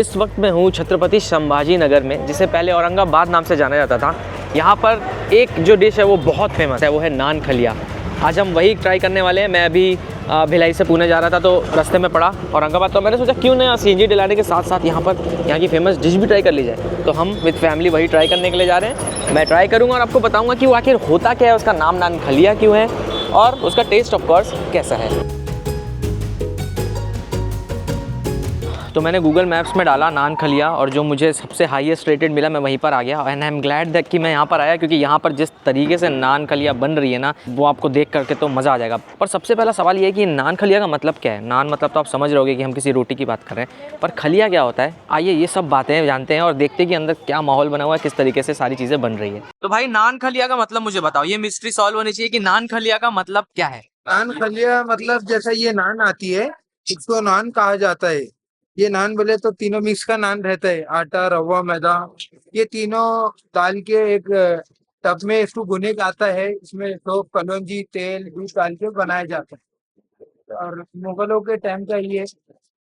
इस वक्त मैं हूँ छत्रपति संभाजी नगर में, जिसे पहले औरंगाबाद नाम से जाना जाता था। यहाँ पर एक जो डिश है वो बहुत फेमस है, वो है नान खलिया। आज हम वही ट्राई करने वाले हैं। मैं अभी भिलाई से पुणे जा रहा था तो रास्ते में पड़ा औरंगाबाद, तो मैंने सोचा क्यों ना सीएनजी डलाने के साथ साथ यहाँ की फेमस डिश भी ट्राई कर ली जाए। तो हम विद फैमिली वही ट्राई करने के लिए जा रहे हैं। मैं ट्राई करूँगा और आपको बताऊँगा कि वो आखिर होता क्या है, उसका नाम नान खलिया क्यों है और उसका टेस्ट ऑफ कोर्स कैसा है। तो मैंने गूगल मैप्स में डाला नान खलिया और जो मुझे सबसे हाईएस्ट रेटेड मिला, मैं वहीं पर आ गया। And I am glad that कि मैं यहाँ पर आया, क्योंकि यहाँ पर जिस तरीके से नान खलिया बन रही है ना, वो आपको देख करके तो मज़ा आ जाएगा। पर सबसे पहला सवाल ये है कि नान खलिया का मतलब क्या है। नान मतलब तो आप समझ रहे होगे कि हम किसी रोटी की बात कर रहे हैं, पर खलिया क्या होता है, आइए ये सब बातें जानते हैं और देखते हैं कि अंदर क्या माहौल बना हुआ है, किस तरीके से सारी चीज़ें बन रही है। तो भाई नान खलिया का मतलब मुझे बताओ, ये मिस्ट्री सॉल्व होनी चाहिए कि नान खलिया का मतलब क्या है। नान खलिया मतलब जैसा ये नान आती है, इसको नान कहा जाता है। ये नान बोले तो तीनों मिक्स का नान रहता है, आटा, रवा, मैदा, ये तीनों डाल के एक टब में इसको भुने का आता है। इसमें तो कलौंजी, तेल, दूध डाल के बनाया जाता है। और मुगलों के टाइम का ये,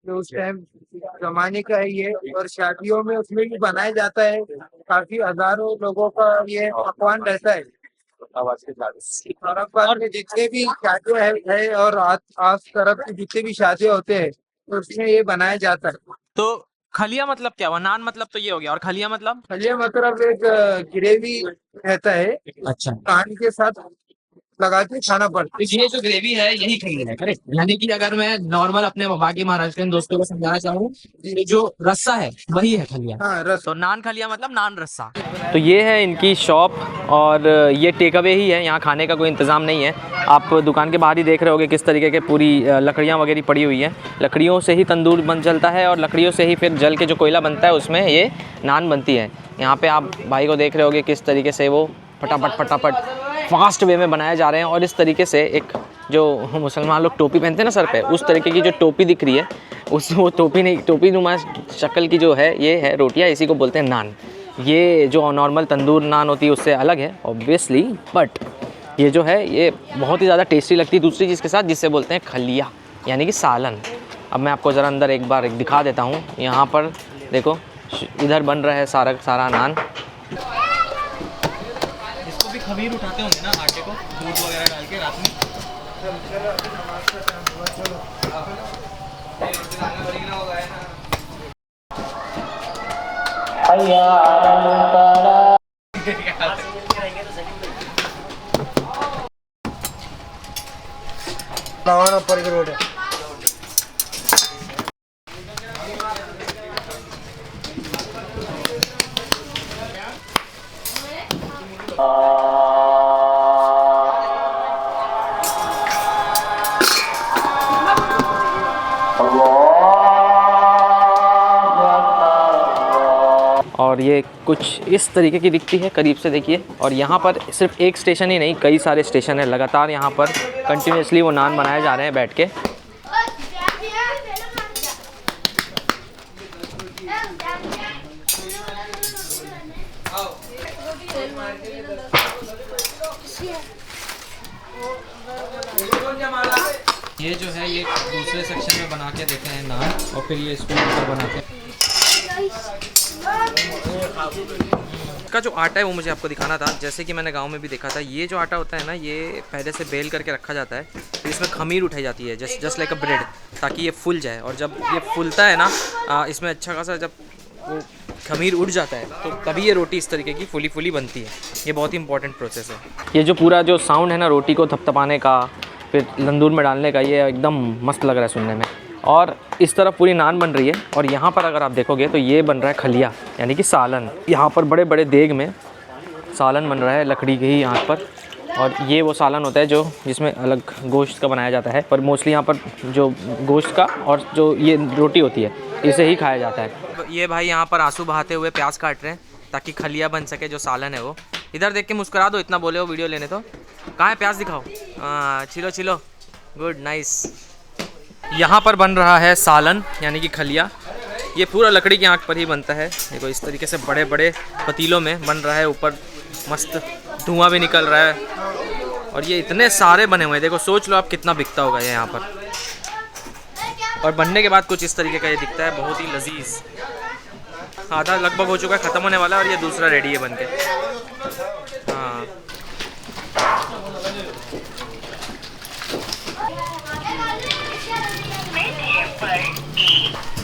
जो उस टाइम जमाने का है ये, और शादियों में उसमें भी बनाया जाता है। काफी हजारों लोगों का ये पकवान रहता है। औरंगाबाद में जितने भी शादियां है और आस तरफ के जितने भी शादियां होते हैं, तो उसमें ये बनाया जाता है। तो खलिया मतलब क्या हुआ, नान मतलब तो ये हो गया, और खलिया मतलब। खलिया मतलब एक ग्रेवी रहता है, अच्छा, पानी के साथ लगा के खाना पड़ता है। ये जो ग्रेवी है यही खलिया है, करेक्ट। यानी कि अगर मैं नॉर्मल अपने बाकी महाराष्ट्रियन दोस्तों को समझाना चाहूँ, ये जो रस्सा है वही है खलिया। हाँ, रस। तो नान खलिया मतलब नान रस्सा। तो ये है इनकी शॉप और ये टेक अवे ही है, यहाँ खाने का कोई इंतज़ाम नहीं है। आप दुकान के बाहर ही देख रहे होगे किस तरीके के पूरी लकड़ियाँ वगैरह पड़ी हुई हैं। लकड़ियों से ही तंदूर बन चलता है और लकड़ियों से ही फिर जल के जो कोयला बनता है उसमें ये नान बनती है। यहाँ पे आप भाई को देख रहे होगे किस तरीके से वो फटाफट फटाफट फास्ट वे में बनाए जा रहे हैं। और इस तरीके से एक जो मुसलमान लोग टोपी पहनते हैं ना सर पे, उस तरीके की जो टोपी दिख रही है, उस वो टोपी नहीं, टोपी नुमा शक्ल की जो है ये है रोटियाँ, इसी को बोलते हैं नान। ये जो नॉर्मल तंदूर नान होती है उससे अलग है ऑब्वियसली, बट ये जो है ये बहुत ही ज़्यादा टेस्टी लगती है दूसरी चीज़ के साथ, जिससे बोलते हैं खलिया यानी कि सालन। अब मैं आपको ज़रा अंदर एक बार दिखा देता हूँ। यहाँ पर देखो, इधर बन रहा है सारा नान। इसको भी खमीर उठाते होंगे ना, आटे को दूध वगैरह डाल के रात में। रोड है। और ये कुछ इस तरीके की दिखती है, करीब से देखिए। और यहाँ पर सिर्फ एक स्टेशन ही नहीं, कई सारे स्टेशन है। लगातार यहाँ पर कंटिन्यूसली वो नान बनाए जा रहे हैं बैठ के। ये जो है ये दूसरे सेक्शन में बना के देते हैं नान, और फिर ये इसको ऊपर बनाते हैं। इसका जो आटा है वो मुझे आपको दिखाना था, जैसे कि मैंने गांव में भी देखा था। ये जो आटा होता है ना, ये पहले से बेल करके रखा जाता है, फिर इसमें खमीर उठाई जाती है जस्ट लाइक अ ब्रेड, ताकि ये फूल जाए। और जब ये फूलता है ना, इसमें अच्छा खासा जब वो खमीर उड़ जाता है, तो तभी ये रोटी इस तरीके की फूली फूली बनती है। ये बहुत ही इंपॉर्टेंट प्रोसेस है। ये जो पूरा जो साउंड है ना रोटी को थपथपाने का, फिर तंदूर में डालने का, ये एकदम मस्त लग रहा है सुनने में। और इस तरफ पूरी नान बन रही है, और यहाँ पर अगर आप देखोगे तो ये बन रहा है खलिया यानी कि सालन। यहाँ पर बड़े बड़े देग में सालन बन रहा है लकड़ी के ही यहाँ पर। और ये वो सालन होता है जो जिसमें अलग गोश्त का बनाया जाता है, पर मोस्टली यहाँ पर जो गोश्त का और जो ये रोटी होती है इसे ही खाया जाता है। ये भाई यहाँ पर आंसू बहाते हुए प्याज काट रहे हैं ताकि खलिया बन सके जो सालन है वो। इधर देख के मुस्कुरा दो, इतना बोले हो वीडियो लेने तो। कहाँ है प्याज, दिखाओ। छिलो छिलो, गुड, नाइस। यहाँ पर बन रहा है सालन यानी कि खलिया। ये पूरा लकड़ी की आंख पर ही बनता है। देखो इस तरीके से बड़े बड़े पतीलों में बन रहा है, ऊपर मस्त धुआं भी निकल रहा है। और ये इतने सारे बने हुए हैं, देखो सोच लो आप कितना बिकता होगा ये यहाँ पर। और बनने के बाद कुछ इस तरीके का ये दिखता है, बहुत ही लजीज। आधा लगभग हो चुका है, ख़त्म होने वाला है और ये दूसरा रेडी है बन के। हाँ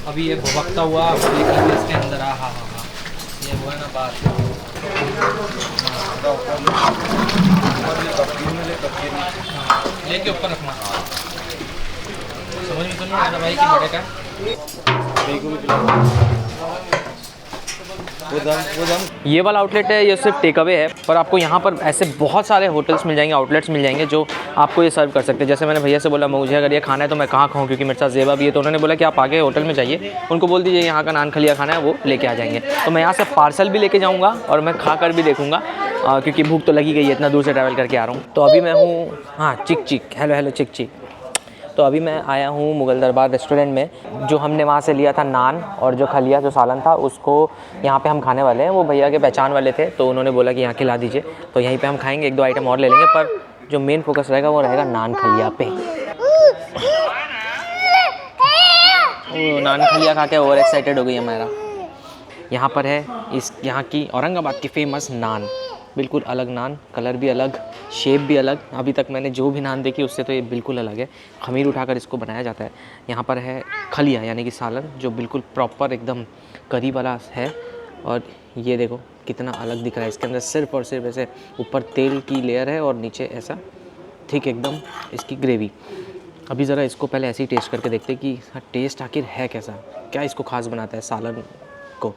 अभी ये भुभकता हुआ इसके अंदर हाँ हाँ हाँ ये हुआ ना बात। लेके ऊपर रखना, समझ में तो नहीं आ रहा भाई कि बड़े का ये वाला आउटलेट है, ये सिर्फ टेक अवे है, पर आपको यहाँ पर ऐसे बहुत सारे होटल्स मिल जाएंगे, आउटलेट्स मिल जाएंगे जो आपको ये सर्व कर सकते हैं। जैसे मैंने भैया से बोला मुझे अगर ये खाना है तो मैं कहाँ खाऊँ, क्योंकि मेरे साथ ज़ेबा भी है, तो उन्होंने बोला कि आप आगे होटल में जाइए, उनको बोल दीजिए यहाँ का नान खलिया खाना है, वो लेके आ जाएंगे। तो मैं यहाँ से पार्सल भी लेके जाऊँगा और मैं खा कर भी देखूँगा, क्योंकि भूख तो लगी गई है, इतना दूर से ट्रैवल करके आ रहा हूँ। तो अभी मैं हूँ हाँ चिक चिक, हेलो चिक चिक। तो अभी मैं आया हूँ मुग़ल दरबार रेस्टोरेंट में। जो हमने वहाँ से लिया था नान और जो खलिया जो सालन था, उसको यहाँ पे हम खाने वाले हैं। वो भैया के पहचान वाले थे, तो उन्होंने बोला कि यहाँ खिला दीजिए, तो यहीं पे हम खाएंगे, एक दो आइटम और ले लेंगे, पर जो मेन फोकस रहेगा वो रहेगा नान खलिया पे। नान खलिया खा के ओवर एक्साइटेड हो गई है मेरा। यहाँ पर है यहाँ की औरंगाबाद की फेमस नान, बिल्कुल अलग नान, कलर भी अलग, शेप भी अलग। अभी तक मैंने जो भी नान देखी उससे तो ये बिल्कुल अलग है। खमीर उठाकर इसको बनाया जाता है। यहाँ पर है खलिया यानी कि सालन, जो बिल्कुल प्रॉपर एकदम करी वाला है। और ये देखो कितना अलग दिख रहा है, इसके अंदर सिर्फ और सिर्फ ऐसे ऊपर तेल की लेयर है और नीचे ऐसा ठीक एकदम इसकी ग्रेवी। अभी ज़रा इसको पहले ऐसे ही टेस्ट करके देखते कि हाँ टेस्ट आखिर है कैसा, क्या इसको ख़ास बनाता है सालन को।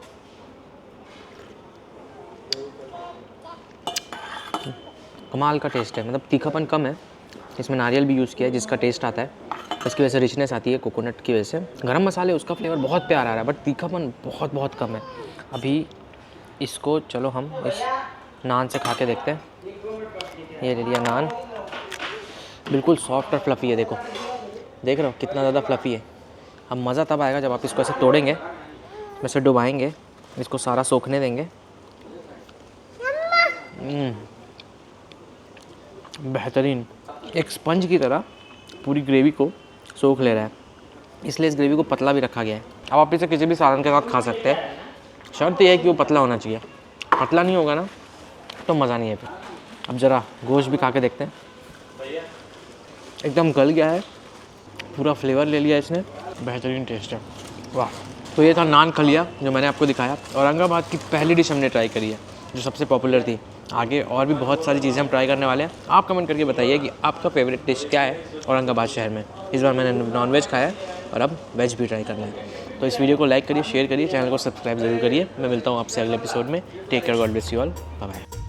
कमाल का टेस्ट है, मतलब तीखापन कम है, इसमें नारियल भी यूज़ किया है जिसका टेस्ट आता है, इसकी वजह से रिचनेस आती है कोकोनट की वजह से। गरम मसाले उसका फ्लेवर बहुत प्यारा आ रहा है, बट तीखापन बहुत कम है। अभी इसको चलो हम इस नान से खा के देखते हैं। ये ले लिया नान, बिल्कुल सॉफ्ट और फ्लफ़ी है, देखो देख रहे हो कितना ज़्यादा फ्लफ़ी है। अब मज़ा तब आएगा जब आप इसको ऐसे तोड़ेंगे, वैसे डुबाएंगे, इसको सारा सोखने देंगे। बेहतरीन, एक स्पंज की तरह पूरी ग्रेवी को सोख ले रहा है, इसलिए इस ग्रेवी को पतला भी रखा गया है। अब आप इसे किसी भी सालन के साथ खा सकते हैं, शर्त यह है कि वो पतला होना चाहिए, पतला नहीं होगा ना तो मज़ा नहीं है फिर। अब ज़रा गोश्त भी खा के देखते हैं। एकदम गल गया है, पूरा फ्लेवर ले लिया इसने, बेहतरीन टेस्ट है, वाह। तो ये था नान खलिया जो मैंने आपको दिखाया। औरंगाबाद की पहली डिश हमने ट्राई करी है जो सबसे पॉपुलर थी। आगे और भी बहुत सारी चीज़ें हम ट्राई करने वाले हैं। आप कमेंट करके बताइए कि आपका फेवरेट डिश क्या है औरंगाबाद शहर में। इस बार मैंने नॉनवेज खाया है और अब वेज भी ट्राई करना है। तो इस वीडियो को लाइक करिए, शेयर करिए, चैनल को सब्सक्राइब जरूर करिए। मैं मिलता हूँ आपसे अगले एपिसोड में। Take care, God bless you all, bye bye.